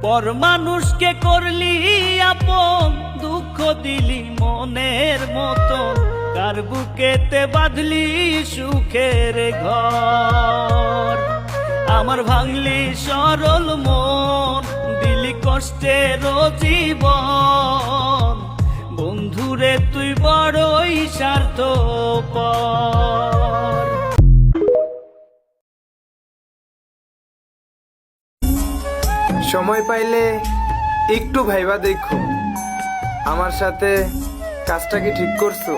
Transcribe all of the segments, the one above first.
পর মানুষকে করলি আপন, দুঃখ দিলি মনের মতন, কার বুকেতে বাঁধলি সুখের ঘর। আমার ভাঙলি সরল মন, দিলি কষ্টের জীবন, বন্ধুরে তুই বড়ই স্বার্থপর। সময় পাইলে একটু ভাইবা দেখো, আমার সাথে কাজটা কি ঠিক করছো?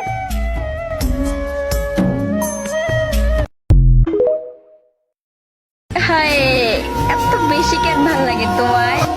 হায়, এত বেশি কেন ভাল লাগে তোমায়?